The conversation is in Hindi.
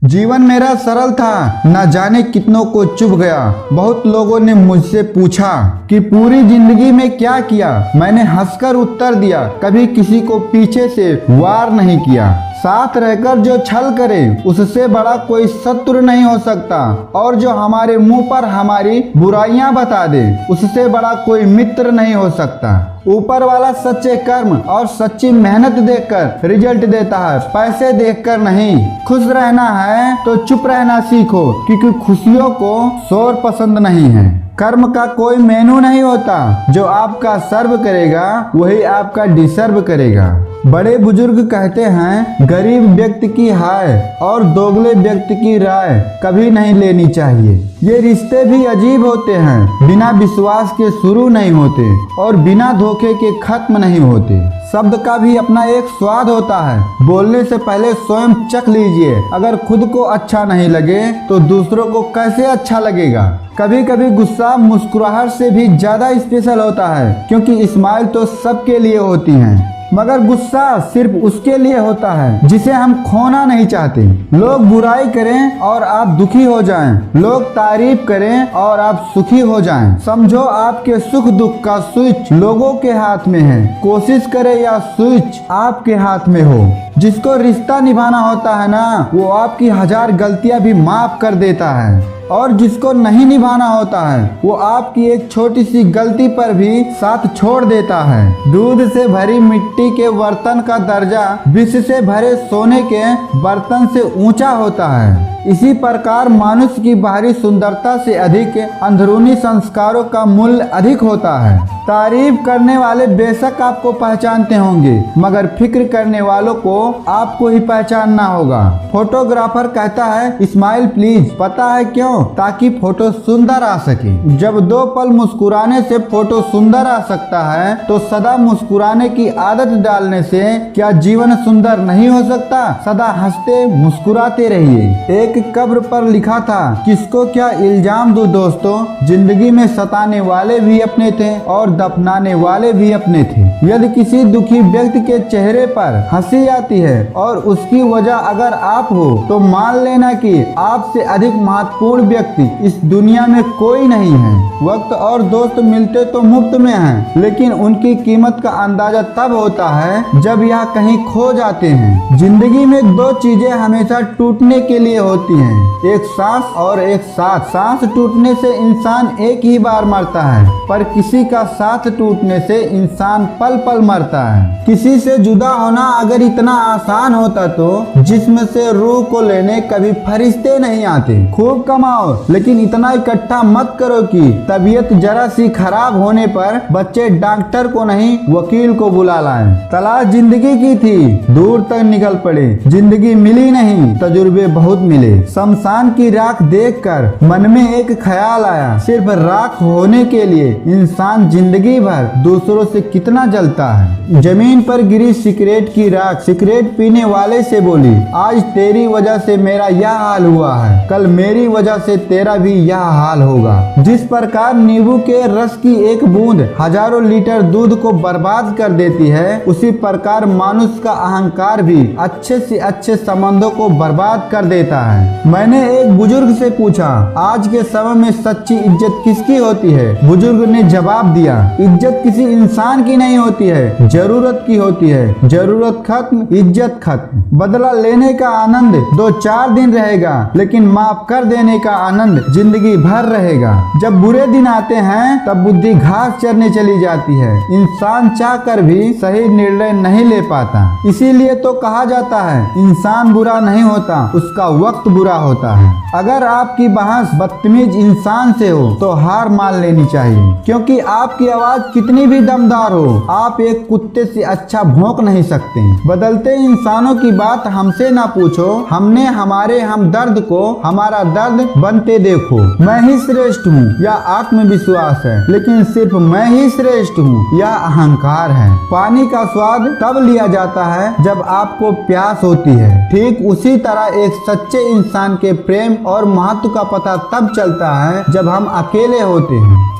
जीवन मेरा सरल था, न जाने कितनों को चुभ गया। बहुत लोगों ने मुझसे पूछा कि पूरी जिंदगी में क्या किया। मैंने हंसकर उत्तर दिया, कभी किसी को पीछे से वार नहीं किया। साथ रहकर जो छल करे उससे बड़ा कोई शत्रु नहीं हो सकता, और जो हमारे मुंह पर हमारी बुराइयां बता दे उससे बड़ा कोई मित्र नहीं हो सकता। ऊपर वाला सच्चे कर्म और सच्ची मेहनत देखकर रिजल्ट देता है, पैसे देखकर नहीं। खुश रहना है तो चुप रहना सीखो, क्योंकि खुशियों को शोर पसंद नहीं है। कर्म का कोई मेनू नहीं होता, जो आपका सर्व करेगा वही आपका डिसर्व करेगा। बड़े बुजुर्ग कहते हैं, गरीब व्यक्ति की हाय और दोगले व्यक्ति की राय कभी नहीं लेनी चाहिए। ये रिश्ते भी अजीब होते हैं, बिना विश्वास के शुरू नहीं होते और बिना धोखे के खत्म नहीं होते। शब्द का भी अपना एक स्वाद होता है, बोलने से पहले स्वयं चख लीजिए। अगर खुद को अच्छा नहीं लगे तो दूसरों को कैसे अच्छा लगेगा। कभी कभी गुस्सा मुस्कुराहट से भी ज्यादा स्पेशल होता है, क्योंकि स्माइल तो सबके लिए होती है, मगर गुस्सा सिर्फ उसके लिए होता है जिसे हम खोना नहीं चाहते। लोग बुराई करें और आप दुखी हो जाएं, लोग तारीफ करें और आप सुखी हो जाएं। समझो आपके सुख दुख का स्विच लोगों के हाथ में है। कोशिश करें या स्विच आपके हाथ में हो। जिसको रिश्ता निभाना होता है ना, वो आपकी 1000 गलतियां भी माफ कर देता है, और जिसको नहीं निभाना होता है वो आपकी एक छोटी सी गलती पर भी साथ छोड़ देता है। दूध से भरी मिट्टी के बर्तन का दर्जा विष से भरे सोने के बर्तन से ऊंचा होता है। इसी प्रकार मनुष्य की बाहरी सुंदरता से अधिक अंदरूनी संस्कारों का मूल्य अधिक होता है। तारीफ करने वाले बेशक आपको पहचानते होंगे, मगर फिक्र करने वालों को आपको ही पहचानना होगा। फोटोग्राफर कहता है, स्माइल प्लीज। पता है क्यों? ताकि फोटो सुंदर आ सके। जब 2 पल मुस्कुराने से फोटो सुंदर आ सकता है, तो सदा मुस्कुराने की आदत डालने से क्या जीवन सुंदर नहीं हो सकता? सदा हंसते मुस्कुराते रहिए। एक कब्र पर लिखा था, किसको क्या इल्जाम दूं दोस्तों, जिंदगी में सताने वाले भी अपने थे और दफनाने वाले भी अपने थे। यदि किसी दुखी व्यक्ति के चेहरे पर हंसी आती है और उसकी वजह अगर आप हो, तो मान लेना कि आपसे अधिक महत्वपूर्ण व्यक्ति इस दुनिया में कोई नहीं है। वक्त और दोस्त मिलते तो मुफ्त में हैं, लेकिन उनकी कीमत का अंदाजा तब होता है जब यह कहीं खो जाते हैं। जिंदगी में 2 चीजें हमेशा टूटने के लिए होती हैं, एक सांस और एक साथ। सांस टूटने से इंसान एक ही बार मरता है, पर किसी का साथ टूटने से इंसान पल पल मरता है। किसी से जुदा होना अगर इतना आसान होता तो जिस्म से रूह को लेने कभी फरिश्ते नहीं आते। खूब कमाओ, लेकिन इतना इकट्ठा मत करो कि तबीयत जरा सी खराब होने पर बच्चे डॉक्टर को नहीं वकील को बुला लाएं। तलाश जिंदगी की थी, दूर तक निकल पड़े, जिंदगी मिली नहीं, तजुर्बे बहुत मिले। शमशान की राख देखकर मन में एक ख्याल आया, सिर्फ राख होने के लिए इंसान जिंदगी भर दूसरों से कितना जलता है। जमीन पर गिरी सिगरेट की राख सिगरेट पीने वाले से बोली, आज तेरी वजह से मेरा यह हाल हुआ है, कल मेरी वजह से तेरा भी यह हाल होगा। जिस प्रकार नींबू के रस की एक बूंद हजारों लीटर दूध को बर्बाद कर देती है, उसी प्रकार मनुष्य का अहंकार भी अच्छे से अच्छे संबंधों को बर्बाद कर देता है। मैंने एक बुजुर्ग से पूछा, आज के समय में सच्ची इज्जत किसकी होती है? बुजुर्ग ने जवाब दिया, इज्जत किसी इंसान की नहीं होती है, जरूरत की होती है। जरूरत खत्म, इज्जत खत्म। बदला लेने का आनंद 2-4 दिन रहेगा, लेकिन माफ कर देने का आनंद जिंदगी भर रहेगा। जब बुरे दिन आते हैं तब बुद्धि घास चरने चली जाती है। इंसान चाह कर भी सही निर्णय नहीं ले पाता। इसीलिए तो कहा जाता है, इंसान बुरा नहीं होता, उसका वक्त बुरा होता है। अगर आपकी बहस बदतमीज इंसान से हो तो हार मान लेनी चाहिए, क्योंकि आपकी आवाज कितनी भी दमदार हो, आप एक कुत्ते से अच्छा भौंक नहीं सकते। बदलते इंसानों की बात हमसे ना पूछो, हमने हमारे हमदर्द को हमारा दर्द बनते देखो। मैं ही श्रेष्ठ हूँ या आत्मविश्वास है, लेकिन सिर्फ मैं ही श्रेष्ठ हूँ या अहंकार है। पानी का स्वाद तब लिया जाता है जब आपको प्यास होती है। ठीक उसी तरह एक सच्चे इंसान के प्रेम और महत्व का पता तब चलता है जब हम अकेले होते हैं।